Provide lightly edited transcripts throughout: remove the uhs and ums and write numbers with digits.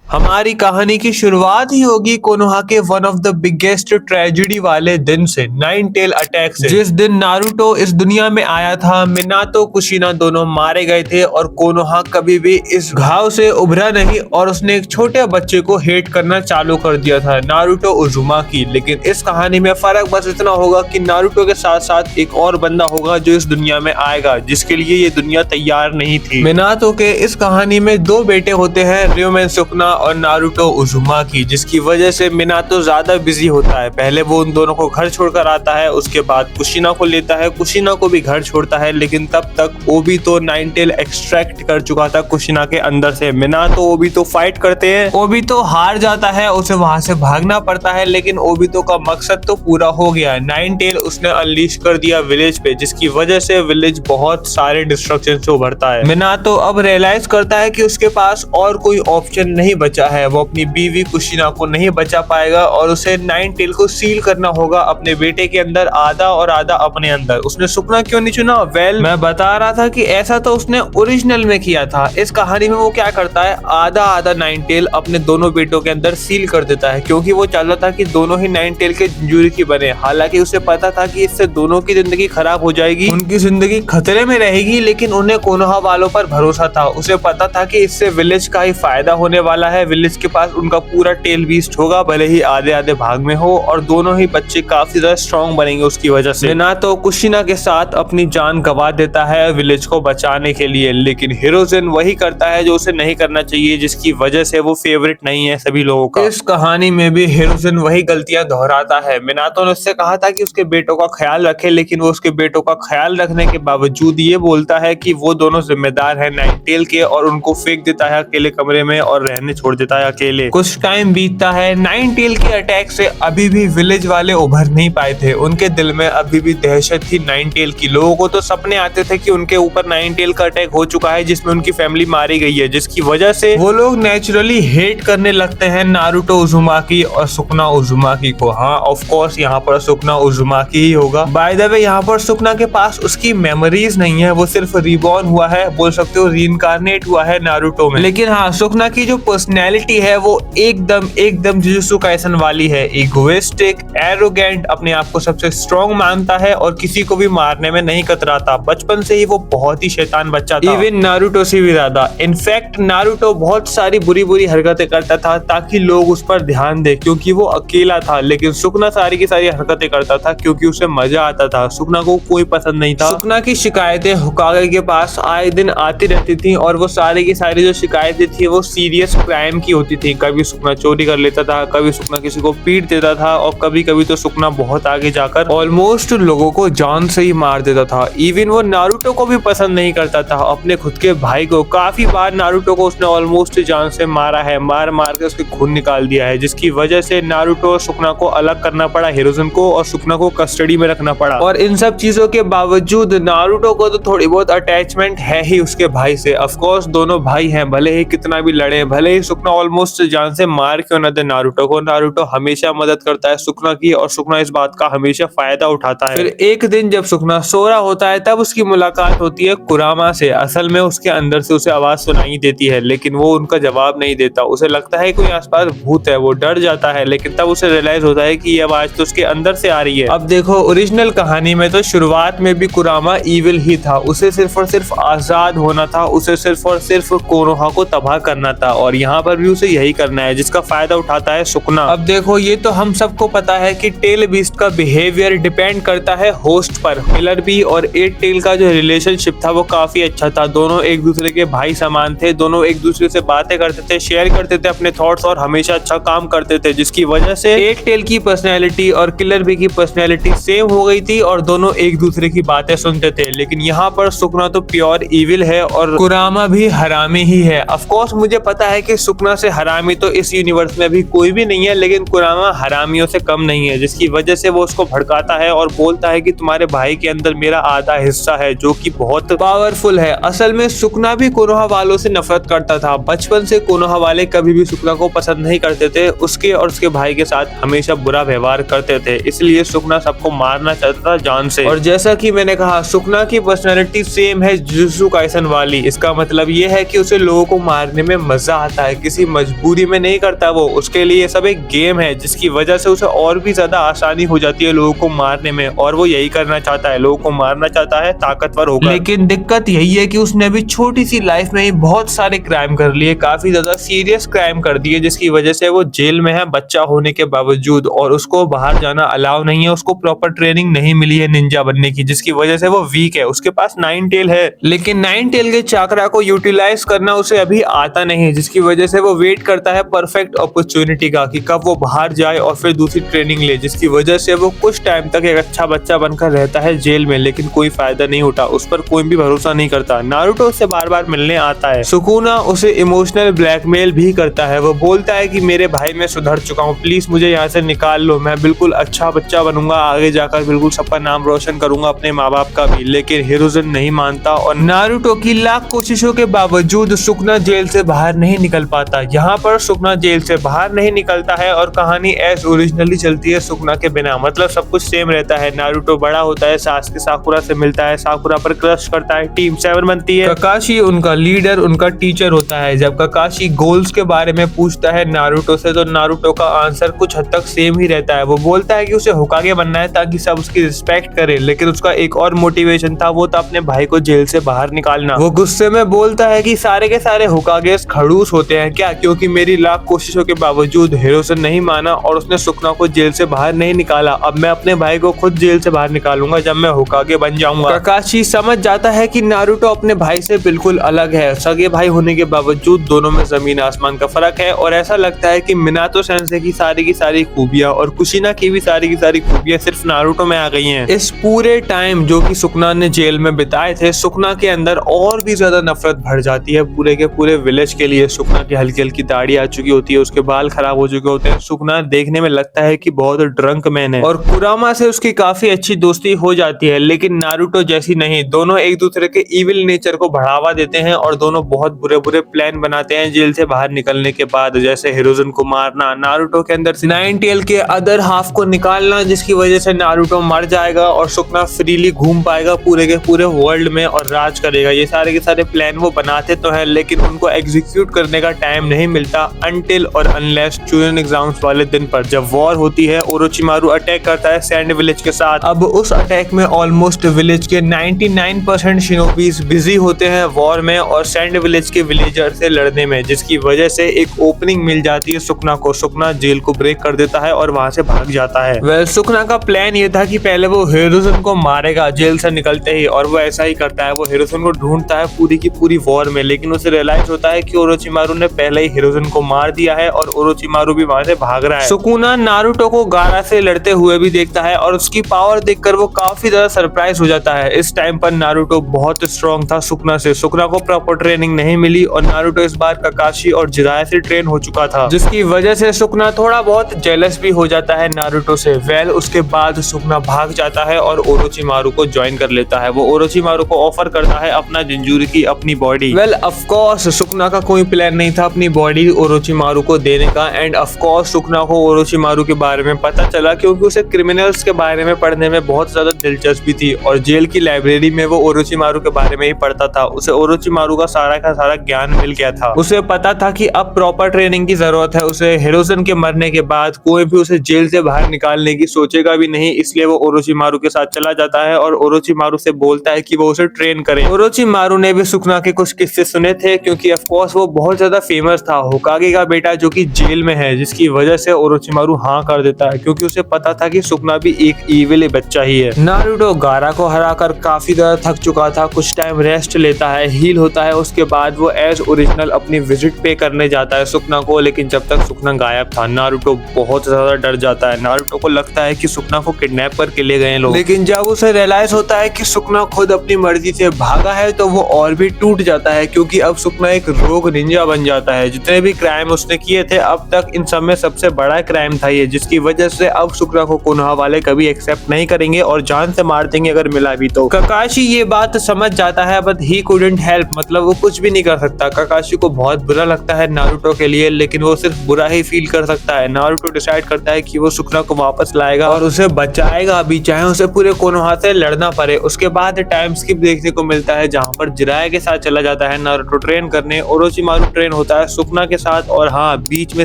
हमारी कहानी की शुरुआत ही होगी कोनोहा के one of the biggest tragedy वाले दिन से, नाइन टेल अटैक से। जिस दिन नारुतो इस दुनिया में आया था, मिनातो कुशिना दोनों मारे गए थे और कोनोहा कभी भी इस घाव से उभरा नहीं और उसने एक छोटे बच्चे को हेट करना चालू कर दिया था, नारुतो उजुमाकी। लेकिन इस कहानी में फर्क बस इतना होगा कि नारुतो के साथ साथ एक और बंदा होगा जो इस दुनिया में आएगा, जिसके लिए ये दुनिया तैयार नहीं थी। मिनातो के इस कहानी में दो बेटे होते हैं, र्यूमेन सुकुना और नारुतो उजुमाकी, जिसकी वजह से मिनातो ज्यादा बिजी होता है। पहले वो उन दोनों को घर छोड़कर आता है, उसके बाद कुशिना को लेता है, कुशिना को भी घर छोड़ता है, लेकिन तब तक ओबितो नाइन टेल एक्सट्रैक्ट कर चुका था कुशिना के अंदर से। मिनातो ओबितो फाइट करते हैं, ओबितो हार जाता है, उसे वहां से भागना पड़ता है, लेकिन ओबितो का मकसद तो पूरा हो गया। नाइन टेल उसने अनलीश कर दिया विलेज पे, जिसकी वजह से विलेज बहुत सारे डिस्ट्रक्शन से उभरता है। मिनातो अब रियलाइज करता है कि उसके पास और कोई ऑप्शन नहीं बचा है, वो अपनी बीवी कुशिना को नहीं बचा पाएगा और उसे नाइन टेल को सील करना होगा अपने बेटे के अंदर, आधा और आधा अपने अंदर। उसने सुकुना क्यों नहीं चुना? मैं बता रहा था कि ऐसा तो उसने ओरिजिनल में किया था। इस कहानी में वो क्या करता है, आधा आधा नाइन टेल अपने दोनों बेटों के अंदर सील कर देता है, क्योंकि वो चाहता था कि दोनों ही नाइन टेल के जुर्की बने। हालांकि उसे पता था कि इससे दोनों की जिंदगी खराब हो जाएगी, उनकी जिंदगी खतरे में रहेगी, लेकिन उन्हें कोनोहा वालों पर भरोसा था। उसे पता था कि इससे विलेज का ही फायदा होने वाला है, विलेज के पास उनका पूरा टेल बीस्ट होगा, भले ही आधे आधे भाग में हो, और दोनों ही बच्चे काफी ज्यादा स्ट्रॉन्ग बनेंगे उसकी वजह से। मिनातो कुशिना के साथ अपनी जान गंवा देता है विलेज को बचाने के लिए, लेकिन हिरोजिन वही करता है जो उसे नहीं करना चाहिए, जिसकी वजह से वो फेवरेट नहीं है सभी लोगों का। इस कहानी में भी हिरोजिन वही गलतियां दोहराता है। मिनातो ने उससे कहा था कि उसके बेटों का ख्याल रखे, लेकिन वो उसके बेटों का ख्याल रखने के बावजूद ये बोलता है कि वो दोनों जिम्मेदार है नाइन टेल के, और उनको फेंक देता है अकेले कमरे में और रहने छोड़ देता है अकेले। कुछ टाइम बीतता है, नाइन टेल के अटैक से अभी भी विलेज वाले उभर नहीं पाए थे। उनके दिल में अभी भी दहशत थी नाइन टेल की। लोगों को तो सपने आते थे कि उनके ऊपर नाइन टेल का अटैक हो चुका है, जिसमें उनकी फैमिली मारी गई है, जिसकी वजह से वो लोग नेचुरली हेट करने लगते हैं नारुतो उजुमाकी और सुकुना उजुमाकी को। हाँ, ऑफ कोर्स यहाँ पर सुकुना उजुमाकी ही होगा। बाय द वे, यहाँ पर सुकुना के पास उसकी मेमोरीज नहीं है, वो सिर्फ रिबॉर्न हुआ है, बोल सकते हो रीइंकार्नेट हुआ है नारुतो में। लेकिन हाँ, सुकुना की जो पर्सनैलिटी है वो एकदम जुजुत्सु काइसन वाली है। इगोइस्टिक, एरोगेंट, अपने आप को सबसे स्ट्रॉन्ग मानता है और किसी को भी मारने में नहीं कतराता। बचपन से ही वो बहुत ही शैतान बच्चा था, इवन नारुतो से भी ज्यादा। इनफैक्ट नारुतो बहुत सारी बुरी हरकतें करता था ताकि लोग उस पर ध्यान दे, क्योंकि वो अकेला था। लेकिन सुकुना सारी की सारी हरकतें करता था क्योंकि उसे मजा आता था। सुकुना को कोई पसंद नहीं था। सुकुना की शिकायतें होकागे के पास आए दिन आती रहती थी, और वो सारी की सारी जो शिकायतें थी वो सीरियस क्राइम की होती थी। कभी सुकुना चोरी कर लेता था, कभी सुकुना किसी को पीट देता था, और कभी कभी तो सुकुना बहुत आगे जाकर ऑलमोस्ट लोगों को जान से ही मार देता था। इवन वो नारुतो को भी पसंद नहीं करता था, अपने खुद के भाई को। काफी बार नारुतो को उसने ऑलमोस्ट जान से मारा है, मार के उसके खून निकाल दिया है, जिसकी वजह से नारुतो और सुकुना को अलग करना पड़ा, हिरोजिन को और सुकुना को कस्टडी में रखना पड़ा। और इन सब चीजों के बावजूद नारुतो को तो थोड़ी बहुत अटैचमेंट है ही उसके भाई से। ऑफ कोर्स दोनों भाई हैं, भले ही कितना भी लड़े, भले ही सुकुना ऑलमोस्ट जान से मार क्यों न दे नारुतो को, नारुतो हमेशा मदद करता है सुकुना की, और सुकुना इस बात का हमेशा फायदा उठाता है। फिर एक दिन जब सुकुना सो रहा होता है, तब उसकी मुलाकात होती है कुरामा से। असल में उसके अंदर से उसे आवाज सुनाई देती है, लेकिन वो उनका जवाब नहीं देता। उसे लगता है कोई आसपास भूत है, वो डर जाता है, लेकिन तब उसे रियलाइज होता है कि ये आवाज तो उसके अंदर से आ रही है। अब देखो, ओरिजिनल कहानी में तो शुरुआत में भी कुरामा इविल ही था, उसे सिर्फ और सिर्फ आजाद होना था, उसे सिर्फ और सिर्फ कोनोहा को तबाह करना था, और यहाँ पर भी उसे यही करना है, जिसका फायदा उठाता है सुकुना। अब देखो, ये तो हम सबको पता है कि टेल बीस्ट का बिहेवियर डिपेंड करता है होस्ट पर। किलर बी और एट टेल का जो रिलेशनशिप था वो काफी अच्छा था। दोनों एक दूसरे के भाई समान थे, दोनों एक दूसरे से बातें करते थे, शेयर करते थे अपने थॉट्स, और हमेशा अच्छा काम करते थे, जिसकी वजह से एट टेल की पर्सनैलिटी और किलर बी की पर्सनैलिटी सेम हो गई थी, और दोनों एक दूसरे की बातें सुनते थे। लेकिन यहाँ पर सुकुना तो प्योर इविल है और कुरामा भी हरामी ही है। ऑफ कोर्स मुझे पता है कि सुकुना से हरामी तो इस यूनिवर्स में भी कोई भी नहीं है, लेकिन कुरामा हरामियों से कम नहीं है, जिसकी वजह से वो उसको भड़काता है और बोलता है कि तुम्हारे भाई के अंदर मेरा आधा हिस्सा है, जो कि बहुत पावरफुल है। असल में सुकुना भी कोनोहा वालों से नफरत करता था। बचपन से कोनोहा वाले कभी भी सुकुना को पसंद नहीं करते थे, उसके और उसके भाई के साथ हमेशा बुरा व्यवहार करते थे, इसलिए सुकुना सबको मारना चाहता था जान से। और जैसा कि मैंने कहा, सुकुना की पर्सनैलिटी सेम है जुजुत्सु काइसन वाली। इसका मतलब ये है कि उसे लोगों को मारने में मजा आता है, किसी मजबूरी में नहीं करता वो, उसके लिए ये सब एक गेम है जिसकी वजह से उसे और भी ज्यादा आसानी हो जाती है लोगों को मारने में, और वो यही करना चाहता है, लोगों को मारना चाहता है ताकतवर होकर। लेकिन दिक्कत यही है कि उसने अभी छोटी सी लाइफ में ही बहुत सारे क्राइम कर लिए, काफी ज्यादा सीरियस क्राइम कर दिए, जिसकी वजह से वो जेल में है बच्चा होने के बावजूद, और उसको बाहर जाना अलाउ नहीं है, उसको प्रॉपर ट्रेनिंग नहीं मिली है निंजा बनने की, जिसकी वजह से वो वीक है। उसके पास 9 टेल है लेकिन 9 टेल के चाकरा को यूटिलाइज करना उसे अभी आता नहीं है, जिसकी वजह से वो वेट करता है परफेक्ट अपॉर्चुनिटी का कि कब वो बाहर जाए और फिर दूसरी ट्रेनिंग ले, जिसकी वजह से वो कुछ टाइम तक एक अच्छा बच्चा बनकर रहता है जेल में, लेकिन कोई फायदा नहीं होता, उस पर कोई भी भरोसा नहीं करता। नारुतो उससे बार बार मिलने आता है, सुकुना उसे इमोशनल ब्लैकमेल भी करता है, वो बोलता है कि मेरे भाई मैं सुधर चुका हूँ, प्लीज मुझे यहाँ से निकाल लो, मैं बिल्कुल अच्छा बच्चा बनूंगा, आगे जाकर बिल्कुल सबका नाम रोशन करूंगा, अपने माँ बाप का भी। लेकिन हिरोजन नहीं मानता और नारुतो की लाख कोशिशों के बावजूद सुकुना जेल से बाहर नहीं निकल पाता। यहाँ पर सुकुना जेल से बाहर नहीं निकलता है और कहानी एज ओरिजिनली चलती है सुकुना के बिना, मतलब सब कुछ सेम रहता है। नारुतो बड़ा होता है, सासुके साकुरा से मिलता है, साकुरा पर क्रश करता है, टीम 7 बनती है, ककाशी उनका लीडर उनका टीचर होता है। जब ककाशी गोल्स के बारे में पूछता है नारुतो से तो नारुतो का आंसर कुछ हद तक सेम ही रहता है, वो बोलता है कि उसे होकागे बनना है ताकि सब उसकी रिस्पेक्ट करे, लेकिन उसका एक और मोटिवेशन था, वो था अपने भाई को जेल से बाहर निकालना। वो गुस्से में बोलता है कि सारे के सारे होकागेस खड़ूस होते हैं क्या, क्योंकि मेरी लाख कोशिशों के बावजूद हिरोशन नहीं माना और उसने सुकुना को जेल से बाहर नहीं निकाला, अब मैं अपने भाई को खुद जेल से बाहर निकालूंगा जब मैं होकागे बन जाऊंगा। ककाशी समझ जाता है कि नारुतो अपने भाई से बिल्कुल अलग है, सगे भाई होने के बावजूद दोनों में जमीन आसमान का फर्क है, और ऐसा लगता है कि मिनातो सेंसे की सारी खूबियां और कुशिना की भी सारी खूबियां सिर्फ नारुतो में आ गई हैं। इस पूरे टाइम जो कि सुकुना ने जेल में बिताए थे, सुकुना के अंदर और भी ज्यादा नफरत भर जाती है पूरे के पूरे विलेज के लिए। सुकुना की हल्की हल्की दाढ़ी आ चुकी होती है, उसके बाल खराब हो चुके होते हैं, सुकुना देखने में लगता है कि बहुत ड्रंक मैन है, और कुरामा से उसकी काफी अच्छी दोस्ती हो जाती है, लेकिन नारुतो जैसी नहीं। दोनों एक दूसरे के इविल नेचर को बढ़ावा देते हैं और दोनों बहुत बुरे बुरे प्लान बनाते हैं जेल से बाहर निकलने के बाद, जैसे हिरोजन को मारना, नारुतो के अंदर से 9 टेल के अदर हाफ को निकालना, जिसकी वजह से नारुतो मर जाएगा और सुकुना फ्रीली घूम पाएगा पूरे के पूरे वर्ल्ड में और राज करेगा। ये सारे के सारे प्लान वो बनाते तो हैं, लेकिन उनको एग्जीक्यूट करने का टाइम नहीं मिलता अनटिल और अनलेस चूरन एग्जाम्स वाले दिन पर, जब वॉर होती है। ओरोचिमारू अटैक करता है सैंड विलेज के साथ। अब उस अटैक में ऑलमोस्ट विलेज के 99% शिनोबीज बिजी होते हैं वॉर में और सैंड विलेज के विलेजर से लड़ने में, जिसकी वजह से एक ओपनिंग मिल जाती है सुकुना को। सुकुना जेल को ब्रेक कर देता है और वहां से भाग जाता है। सुकुना का प्लान ये था कि पहले वो हिरोजन को मारेगा जेल से निकलते ही, और वो ऐसा ही करता है, वो हिरोजन को ढूंढता है पूरी की पूरी वॉर में, लेकिन उसे रियलाइज होता है कि ओरोचिमारू ने पहले ही हिरोजन को मार दिया है और ओरोचिमारू भी वहां से भाग रहा है। सुकुना नारुतो को गारा से लड़ते हुए भी देखता है और उसकी पावर देखकर वो काफी ज्यादा सरप्राइज हो जाता है। इस टाइम पर नारुतो बहुत स्ट्रॉन्ग था सुकुना से, सुकुना को प्रॉपर ट्रेनिंग नहीं मिली और नारुतो इस बार ककाशी और जिराया से ट्रेन हो चुका था, जिसकी वजह से सुकुना थोड़ा बहुत जेलस भी हो जाता है नारुतो से। उसके बाद सुकुना भाग जाता है और ओरोचिमारू को ज्वाइन कर लेता है। वो ओरोचिमारू को ऑफर करता है अपना जिंजूरी की अपनी बॉडी। ऑफ कोर्स सुकुना का कोई प्लान नहीं था अपनी बॉडी ओरोचिमारू को देने का, एंड ऑफ कोर्स सुकुना को ओरोचिमारू के बारे में पता चला क्योंकि उसे क्रिमिनल्स के बारे में पढ़ने में बहुत ज्यादा दिलचस्पी थी और जेल की लाइब्रेरी में वो ओरोचिमारू के बारे में ही पढ़ता था। उसे ओरोचिमारू का सारा ज्ञान मिल गया था। उसे पता था कि अब प्रॉपर ट्रेनिंग की जरूरत है। उसे हिरोजन के मरने के बाद कोई भी उसे जेल से बाहर निकालने की सोचेगा भी नहीं, इसलिए वो ओरोचिमारू के साथ चला जाता है और ओरोचिमारू से बोलता है कि वो उसे ट्रेन करे। ओरोचिमारू ने भी सुकुना के कुछ किस्से सुने थे क्योंकि ऑफ कोर्स वो बहुत ज्यादा फेमस था, होकागे का बेटा जो कि जेल में है, जिसकी वजह से ओरोचिमारू हाँ कर देता है क्योंकि उसे पता था कि सुकुना भी एक इविल बच्चा ही है। नारुतो गारा को हराकर काफी ज्यादा थक चुका था, कुछ टाइम रेस्ट लेता है, हील होता है, उसके बाद वो एज ओरिजिनल अपनी विजिट पे करने जाता है सुकुना को, लेकिन जब तक सुकुना गायब था नारुतो बहुत ज्यादा डर जाता है। नारुतो को लगता है कि सुकुना को किडनैप करके ले गए लोग, लेकिन जब उसे रियलाइज होता है कि सुकुना खुद अपनी मर्जी से भागा है तो वो और भी टूट जाता है क्योंकि अब सुकुना एक रोग निंजा बन जाता है। जितने भी क्राइम उसने किए थे अब तक इन सब में सबसे बड़ा क्राइम था ये, जिसकी वजह से अब सुकुना को कोनोहा वाले कभी एक्सेप्ट नहीं करेंगे और जान से मार देंगे अगर मिला भी तो। ककाशी ये बात समझ जाता है बट ही कुडंट हेल्प, मतलब वो कुछ भी नहीं कर सकता। ककाशी को बहुत बुरा लगता है नारुतो के लिए, लेकिन वो सिर्फ बुरा ही फील कर सकता है। नारुतो डिसाइड करता है कि वो सुकुना को वापस लाएगा और उसे बचाएगा भी, चाहे उसे पूरे कोनोहा से लड़ना पड़े। उसके बाद टाइम स्किप देखने को मिलता है जहाँ पर जिराया के साथ चला जाता है नारुतो ट्रेन करने। ओरोचिमारू ट्रेन होता होता है सुकना के साथ, और हाँ बीच में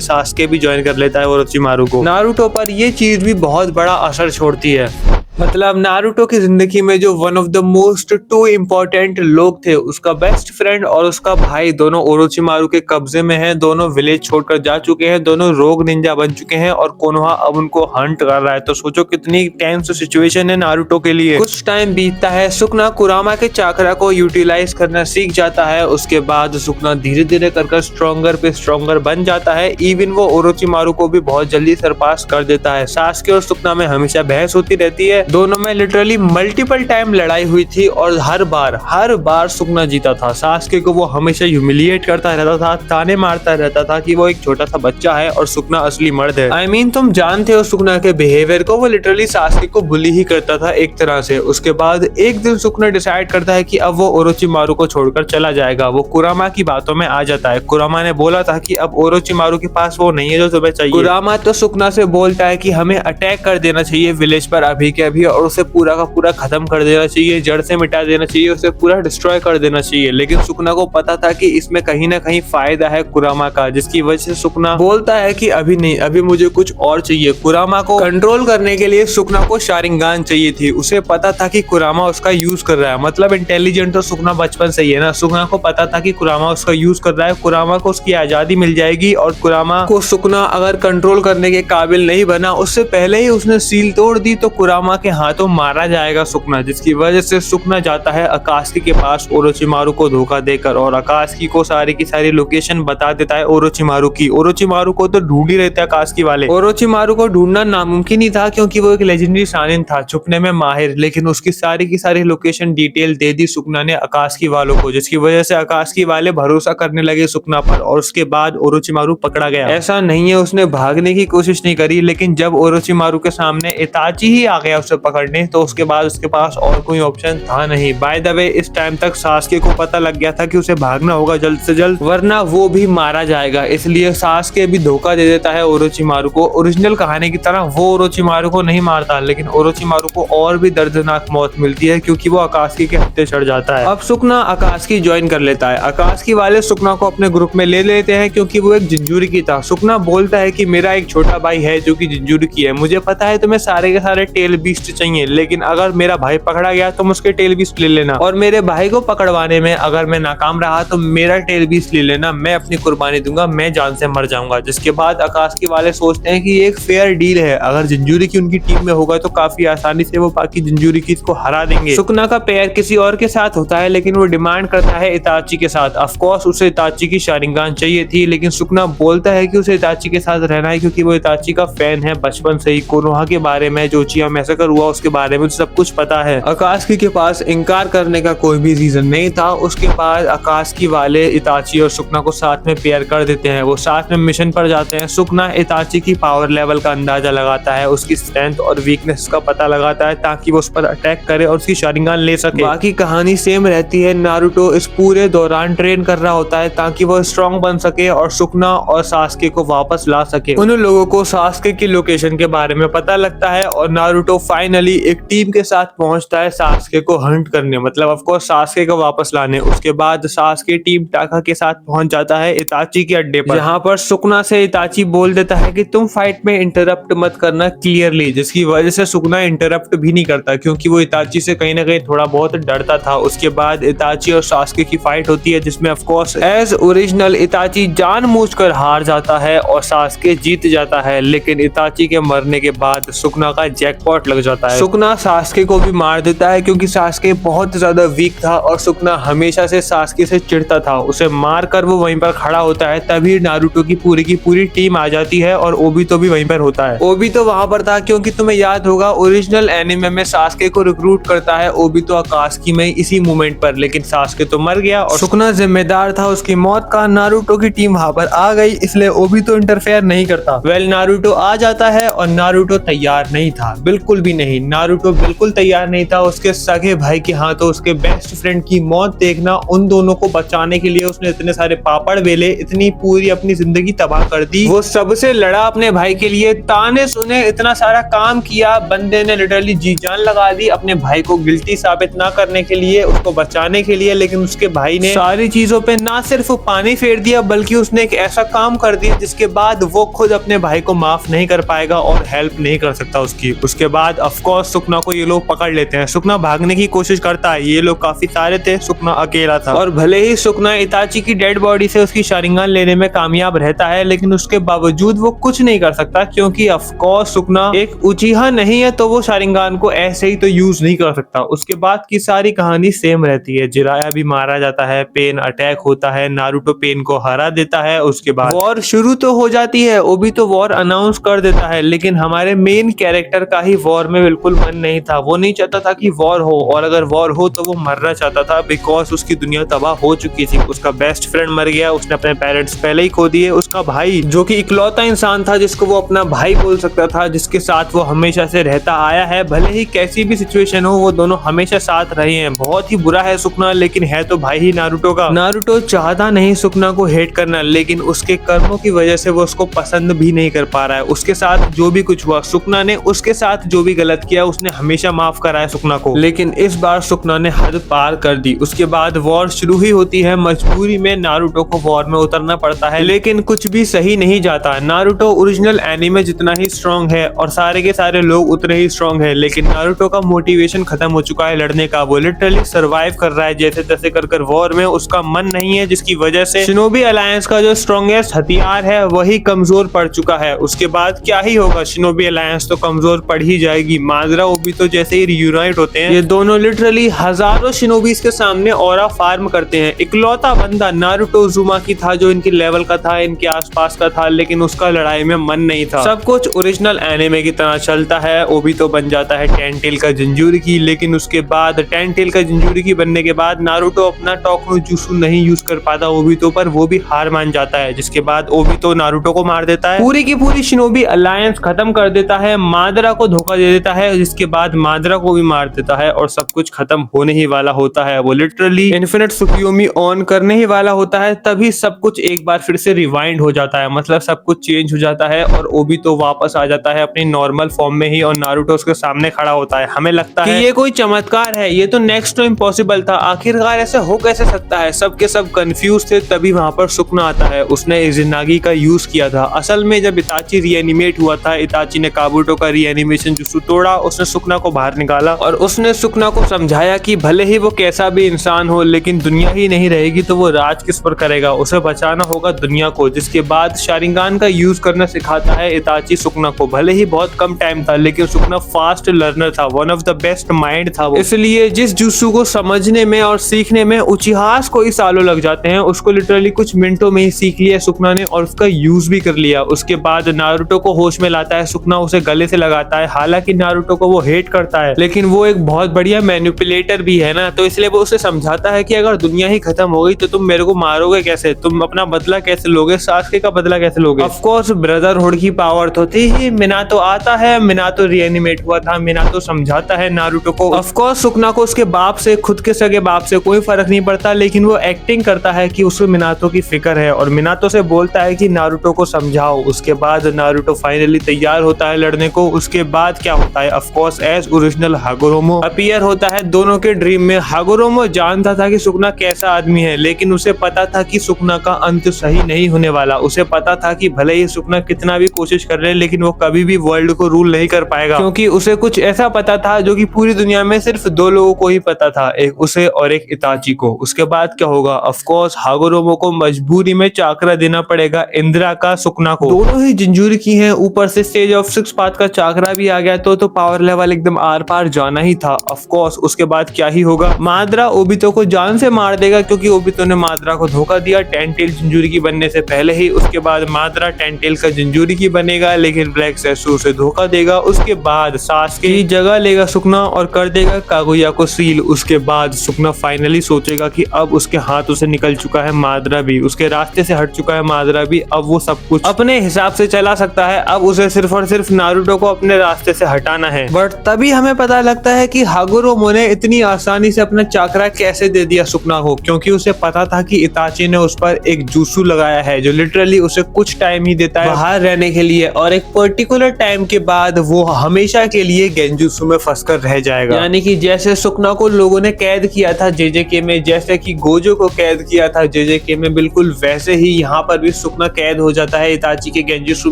सास्के भी ज्वाइन कर लेता है ओरोचिमारू को। नारुतो पर ये चीज भी बहुत बड़ा असर छोड़ती है। मतलब नारुतो की जिंदगी में जो one of the most to important लोग थे, उसका बेस्ट फ्रेंड और उसका भाई, दोनों ओरोचिमारू के कब्जे में हैं। दोनों विलेज छोड़कर जा चुके हैं, दोनों रोग निंजा बन चुके हैं और कोनोहा अब उनको हंट कर रहा है। तो सोचो कितनी टेंस सिचुएशन है नारुतो के लिए। कुछ टाइम बीतता है, सुकना कुरामा के चाकरा को यूटिलाइज करना सीख जाता है। उसके बाद सुकना धीरे धीरे कर स्ट्रॉन्गर पे स्ट्रॉन्गर बन जाता है। इवन वो ओरोचिमारू को भी बहुत जल्दी सरपास कर देता है। सास्के और सुकना में हमेशा बहस होती रहती है। दोनों में लिटरली मल्टीपल टाइम लड़ाई हुई थी और हर बार सुकना जीता था। सास्के को वो हमेशा ह्यूमिलिएट करता रहता था, ताने मारता रहता था कि वो एक छोटा सा बच्चा है और सुकना असली मर्द है। I mean, तुम जानते हो सुकना के बिहेवियर को, वो लिटरली सास्के को बुली ही करता था एक तरह से। उसके बाद एक दिन सुकना डिसाइड करता है कि अब वो ओरोचिमारू को छोड़कर चला जाएगा। वो कुरामा की बातों में आ जाता है। कुरामा ने बोला था कि अब ओरोचिमारू के पास वो नहीं है जो तुम्हें चाहिए। कुरामा तो सुकना से बोलता है कि हमें अटैक कर देना चाहिए विलेज पर अभी के अभी, और उसे पूरा का पूरा खत्म कर देना चाहिए, जड़ से मिटा देना चाहिए, उसे पूरा डिस्ट्रॉय कर देना चाहिए। लेकिन सुकना को पता था कि इसमें कहीं ना कहीं फायदा है कुरामा का, जिसकी वजह से सुकना बोलता है कि अभी नहीं, अभी मुझे कुछ और चाहिए। कुरामा को कंट्रोल करने के लिए सुकना को शारिंगान चाहिए थी। उसे पता था कि कुरामा उसका यूज कर रहा है। मतलब इंटेलिजेंट तो सुकना बचपन से ही है ना। सुकना को पता था कि कुरामा उसका यूज कर रहा है। कुरामा को उसकी आजादी मिल जाएगी और कुरामा को सुकना अगर कंट्रोल करने के काबिल नहीं बना, उससे पहले ही उसने सील तोड़ दी, तो कुरामा के हाथों मारा जाएगा सुकना। जिसकी वजह से सुकना जाता है अकात्सुकी के पास ओरोचिमारू को धोखा देकर, और अकात्सुकी को सारी की सारी लोकेशन बता देता है ओरोचिमारू की। ओरोचिमारू को तो ढूंढ ही रहते अकात्सुकी वाले। ओरोचिमारू को ढूंढना नामुमकिन ही था क्योंकि वो एक लेजेंडरी शानिन था, छुपने में माहिर। लेकिन उसकी सारी की सारी लोकेशन डिटेल दे दी सुकना ने अकात्सुकी वालों को, जिसकी वजह से अकात्सुकी वाले भरोसा करने लगे सुकना पर, और उसके बाद ओरोचिमारू पकड़ा गया। ऐसा नहीं है उसने भागने की कोशिश नहीं करी, लेकिन जब ओरोचिमारू के सामने इताची ही आ गया उसे पकड़ने, तो उसके बाद उसके पास और कोई ऑप्शन था नहीं। बाय द वे, इस टाइम तक सास्के को पता लग गया था कि उसे भागना होगा जल्द से जल्द, वरना वो भी मारा जाएगा। इसलिए सास्के भी धोखा दे देता है ओरोचिमारू को। ओरिजिनल कहानी की तरह वो ओरोचिमारू को नहीं मारता, लेकिन ओरोचिमारू को और भी दर्दनाक मौत मिलती है क्योंकि वो अकात्सुकी के हत्थे चढ़ जाता है। अब सुकना अकात्सुकी ज्वाइन कर लेता है। अकात्सुकी वाले सुकना को अपने ग्रुप में ले लेते हैं क्योंकि वो एक जिंजुरिकी था। सुकना बोलता है कि मेरा एक छोटा भाई है जो कि जिंजुरिकी है। मुझे पता है तुम्हें सारे के सारे टेल बीस्ट चाहिए, लेकिन अगर मेरा भाई पकड़ा गया तो उसके टेल बीस्ट ले लेना, और मेरे भाई को पकड़वाने में अगर मैं नाकाम रहा तो मेरा टेल बीस्ट ले लेना। मैं अपनी कुर्बानी दूंगा, मैं जान से मर जाऊंगा। जिसके बाद अकात्सुकी वाले सोचते हैं कि ये एक फेयर डील है। अगर जिंजुरिकी उनकी टीम में होगा तो काफी आसानी से वो बाकी जिंजुरिकी को हरा देंगे। सुकना का पेयर किसी और के साथ होता है, लेकिन वो डिमांड करता है इताची के साथ। ऑफ कोर्स उसे इताची की शारिंगान चाहिए थी, लेकिन सुकना बोलता है कि उसे इताची के साथ रहना है क्योंकि वो इताची का फैन है बचपन से ही। कोनोहा के बारे में, जो उचिहा मैसेकर हुआ उसके बारे में सब कुछ पता है। अकात्सुकी के पास इनकार करने का कोई भी रीजन नहीं था। उसके बाद अकात्सुकी वाले इताची और सुकना को साथ में पेयर कर देते हैं। वो साथ में मिशन पर जाते हैं। सुकना इताची की पावर लेवल का अंदाजा लगाता है, उसकी स्ट्रेंथ और वीकनेस का पता लगाता है ताकि वो उस पर अटैक करे और उसकी शारिंगान ले सके। बाकी कहानी सेम रहती है। नारुतो इस पूरे दौरान ट्रेन कर रहा होता है ताकि वो स्ट्रॉन्ग बन सके और सुकना और सास्के को वापस ला सके। उन लोगों को सास्के की लोकेशन के बारे में पता लगता है और नारुतो फाइनली एक टीम के साथ पहुंचता है सास्के को हंट करने, मतलब ऑफ कोर्स सास्के को वापस लाने। उसके बाद सास्के टीम टाका के साथ पहुंच जाता है इताची के अड्डे पर, जहां पर सुकना से इताची बोल देता है कि तुम फाइट में इंटरप्ट मत करना क्लियरली, जिसकी वजह से सुकना इंटरप्ट भी नहीं करता क्योंकि वो इताची से कहीं ना कहीं थोड़ा बहुत डरता था। उसके बाद इताची और सास्के की फाइट होती है जिसमें of course as original Itachi जानबूझकर हार जाता है और सास्के जीत जाता है। लेकिन इताची के मरने के बाद सुकना का जैकपॉट लग जाता है। सुकना सास्के को भी मार देता है क्योंकि सास्के बहुत ज्यादा वीक था और सुकना हमेशा से सास्के से चिढ़ता था। उसे मार कर वो वहीं पर खड़ा होता है, तभी नारुतो की पूरी टीम आ जाती है और ओबितो भी वहीं पर होता है। ओबितो वहां पर था क्योंकि तुम्हें याद होगा ओरिजिनल एनिमे में सास्के को रिक्रूट करता है ओबितो अकात्सुकी में इसी मोमेंट पर, लेकिन सास्के तो मर गया और सुकना जिम्मेदार था उसकी मौत का। नारुतो की टीम वहां पर आ गई, इसलिए ओबितो इंटरफेयर नहीं करता। वेल नारुतो आ जाता है और नारुतो तैयार नहीं था, बिल्कुल भी भी नहीं। नारुतो बिल्कुल तैयार नहीं था उसके सगे भाई के हाथों उसके बेस्ट फ्रेंड की मौत देखना। उन दोनों को बचाने के लिए उसने इतने सारे पापड़ बेले, इतनी पूरी अपनी जिंदगी तबाह कर दी। वो सबसे लड़ा अपने भाई के लिए, ताने सुने, इतना सारा काम किया। बंदे ने लिटरली जी जान लगा दी अपने भाई को गिल्टी साबित ना करने के लिए, उसको बचाने के लिए। लेकिन उसके भाई ने सारी चीजों पे ना सिर्फ पानी फेर दिया बल्कि उसने एक ऐसा काम कर दिया जिसके बाद वो खुद अपने भाई को माफ नहीं कर पाएगा और हेल्प नहीं कर सकता उसकी। उसके बाद ऑफ कोर्स सुकना को ये लोग पकड़ लेते हैं। सुकना भागने की कोशिश करता है, ये लोग काफी सारे थे, सुकना अकेला था। और भले ही सुकना इताची की डेड बॉडी से उसकी शारिंगान लेने में कामयाब रहता है, लेकिन उसके बावजूद वो कुछ नहीं कर सकता क्योंकि ऑफ कोर्स सुकना एक उचीहा नहीं है, तो वो शारिंगान को ऐसे ही तो यूज नहीं कर सकता। उसके बाद की सारी कहानी सेम रहती है। जिराया भी मारा जाता है, पेन अटैक होता है, नारुतो पेन को हरा देता है। उसके बाद वॉर शुरू तो हो जाती है, ओबितो वॉर अनाउंस कर देता है, लेकिन हमारे मेन कैरेक्टर का ही वॉर में बिल्कुल मन नहीं था। वो नहीं चाहता था कि वॉर हो, और अगर वॉर हो तो वो मरना चाहता था बिकॉज उसकी दुनिया तबाह हो चुकी थी। उसका बेस्ट फ्रेंड मर गया, उसने अपने पेरेंट्स पहले ही खो दिए। उसका भाई जो कि इकलौता इंसान था जिसको वो अपना भाई बोल सकता था, जिसके साथ वो हमेशा से रहता आया है, भले ही कैसी भी सिचुएशन हो वो दोनों हमेशा साथ रहे हैं। बहुत ही बुरा है सुकना, लेकिन है तो भाई ही नारुतो का। नारुतो चाहता नहीं सुकना को हेट करना, लेकिन उसके कर्मों की वजह से वो उसको पसंद भी नहीं कर पा रहा है। उसके साथ जो भी कुछ हुआ, सुकना ने उसके साथ जो भी गलत किया उसने हमेशा माफ करा है सुकना को, लेकिन इस बार सुकना ने हद पार कर दी। उसके बाद वॉर शुरू ही होती है। मजबूरी में नारुतो को वॉर में उतरना पड़ता है, लेकिन कुछ भी सही नहीं जाता। नारुतो ओरिजिनल एनीमे जितना ही स्ट्रॉन्ग है और सारे के सारे लोग उतने ही स्ट्रॉन्ग है, लेकिन नारुतो का मोटिवेशन खत्म हो चुका है लड़ने का। वो लिटरली सर्वाइव कर रहा है जैसे तैसे कर वॉर में। उसका मन नहीं है, जिसकी वजह से शिनोबी अलायंस का जो स्ट्रॉन्गेस्ट हथियार है वही कमजोर पड़ चुका है। उसके बाद क्या ही होगा, शिनोबी अलायंस तो कमजोर पड़ ही जाएगी। माजरा ओबितो जैसे ही रियूनाइट होते हैं, ये दोनों लिटरली हजारों शिनोबीज के सामने ऑरा फार्म करते हैं। इकलौता बंदा नारुतो उज़ुमाकी था जो इनकी लेवल का था, इनके आसपास का था, लेकिन उसका लड़ाई में मन नहीं था। सब कुछ ओरिजिनल एनिमे की तरह चलता है। ओबितो बन जाता है टेंटेल का जिंजूरिकी, लेकिन उसके बाद टेंटेल का जिंजूरिकी बनने के बाद नारुतो अपना टोकनो जुत्सु नहीं यूज कर पाता ओबितो पर, वो भी हार मान जाता है। जिसके बाद ओबितो नारुतो को मार देता है, पूरी की पूरी शिनोबी अलायंस खत्म कर देता है, मादरा को धोखा दे देता है, जिसके बाद मादरा को भी मार देता है और सब कुछ खत्म होने ही वाला होता है। वो लिटरली इन्फिनिट सुकियोमी ऑन करने ही वाला होता है, तभी सब कुछ एक बार फिर से रिवाइंड हो जाता है। मतलब सब कुछ चेंज हो जाता है और ओबितो वापस आ जाता है अपनी नॉर्मल फॉर्म में ही, और नारुतो उसके सामने खड़ा होता है। हमें लगता है कि ये कोई चमत्कार है, ये तो नेक्स्ट टू इम्पॉसिबल था, आखिरकार ऐसा हो कैसे सकता है। सब के सब कंफ्यूज थे। तभी वहां पर सुकना आता है। उसने इज़िनागी का यूज किया था। असल में जब इताची रीएनिमेट हुआ था, इताची ने काबुटो का रीएनिमेशन जुत्सु तोड़ा, उसने सुकना को बाहर निकाला और उसने सुकना को समझाया कि भले ही वो कैसा भी इंसान हो, लेकिन दुनिया ही नहीं रहेगी तो वो राज किस पर करेगा, उसे बचाना होगा दुनिया को। जिसके बाद शारिंगान का यूज करना सिखाता है इताची सुकना को। भले ही बहुत कम टाइम था, लेकिन सुकना फास्ट लर्नर था, one of the best mind था वो। इसलिए जिस जुत्सु को समझने में और सीखने में उचिहास कोई सालों लग जाते हैं, उसको लिटरली कुछ मिनटों में ही सीख लिया सुकना ने और उसका यूज भी कर लिया। उसके बाद नारुतो को होश में लाता है सुकना, उसे गले से लगाता है। हालांकि नारुतो को वो हेट करता है, लेकिन वो एक बहुत बढ़िया मैनिपुलेटर भी है ना, तो इसलिए वो उसे समझाता है कि अगर दुनिया ही खत्म हो गई तो तुम मेरे को मारोगे कैसे, तुम अपना बदला कैसे लोगे, सासके का बदला कैसे लोगे। ऑफ कोर्स ब्रदरहुड की पावर तो थी ही। मिनातो आता है, मिनातो रीएनिमेट हुआ था, मिनातो समझाता है नारुतो को। ऑफ कोर्स सुकना को उसके बाप से, खुद के सगे बाप से कोई फर्क नहीं पड़ता, लेकिन वो एक्टिंग करता है कि उसको मिनातो की फिक्र है और मिनातो से बोलता है कि नारुतो को समझाओ। उसके बाद नारुतो फाइनली तैयार होता है लड़ने को। उसके बाद क्या होता है, of course as original Hagoromo appear होता है दोनों के ड्रीम में। हागुरोमो जानता था कि सुकना कैसा आदमी है, लेकिन उसे पता था कि सुकना का अंत सही नहीं होने वाला। उसे पता था कि भले ही सुकना कितना भी कोशिश कर ले, लेकिन वो कभी भी वर्ल्ड को रूल नहीं कर पाएगा, क्योंकि उसे कुछ ऐसा पता था जो कि पूरी दुनिया में सिर्फ दो लोगों को ही पता था, एक उसे और एक इताची को। उसके बाद क्या होगा, ऑफ कोर्स हागुरोमो को मजबूरी में चाकरा देना पड़ेगा इंदिरा का सुकना को। दोनों ही जिंजूरिकी हैं, ऊपर से स्टेज ऑफ 6 पाथ का चाकरा भी आ गया तो पावर लेवल एकदम आर पार जाना ही था। ऑफ कोर्स उसके बाद क्या ही होगा, मादरा ओबितो को जान से मार देगा, क्योंकि ओबितो ने मादरा को धोखा दिया टेंटेल जिंजूरिकी बनने से पहले ही। उसके बाद मादरा टेंटेल का जिंजूरिकी बनेगा, लेकिन ब्लैक सेसु उसे धोखा देगा। उसके बाद सासके की जगह लेगा सुकना और कर देगा कागुया को सील। उसके बाद सुकना फाइनली सोचेगा कि अब उसके हाथों से निकल चुका है मादरा भी, उसके रास्ते से हट चुका है मादरा भी, अब वो सब कुछ अपने हिसाब से चला सकता है। अब उसे सिर्फ और सिर्फ नारुतो को अपने रास्ते से हटा हटाना है। बट तभी हमें पता लगता है कि हागुरोमो ने इतनी आसानी से अपना चाकरा कैसे दे दिया सुकना को, क्योंकि उसे पता था कि इताची ने उस पर एक जूसू लगाया है जो लिटरली उसे कुछ टाइम ही देता है बाहर रहने के लिए, और एक पर्टिकुलर टाइम के बाद वो हमेशा के लिए गेंजुसु में फंसकर रह जाएगा। यानी कि जैसे सुकना को लोगों ने कैद किया था जेजेके में, जैसे कि गोजो को कैद किया था जेजेके में, बिल्कुल वैसे ही यहाँ पर भी सुकना कैद हो जाता है इताची के गेंजुसु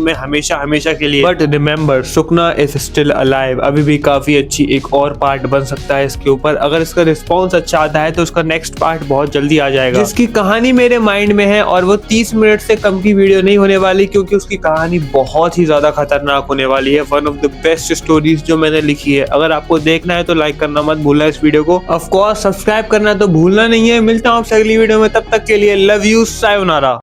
में हमेशा हमेशा के लिए। But remember, Sukuna is still alive. अभी भी काफी अच्छी एक और पार्ट बन सकता है इसके ऊपर। अगर इसका रिस्पॉन्स अच्छा आता है तो उसका नेक्स्ट पार्ट बहुत जल्दी आ जाएगा, जिसकी कहानी मेरे माइंड में है, और वो 30 मिनट से कम की वीडियो नहीं होने वाली, क्योंकि उसकी कहानी बहुत ही ज्यादा खतरनाक होने वाली है। One of the best stories जो मैंने लिखी है। अगर आपको देखना है तो लाइक करना मत भूलना इस वीडियो को। ऑफ कोर्स सब्सक्राइब करना तो भूलना नहीं है। मिलता हूँ आपसे अगली वीडियो में, तब तक के लिए लव यू, सायोनारा।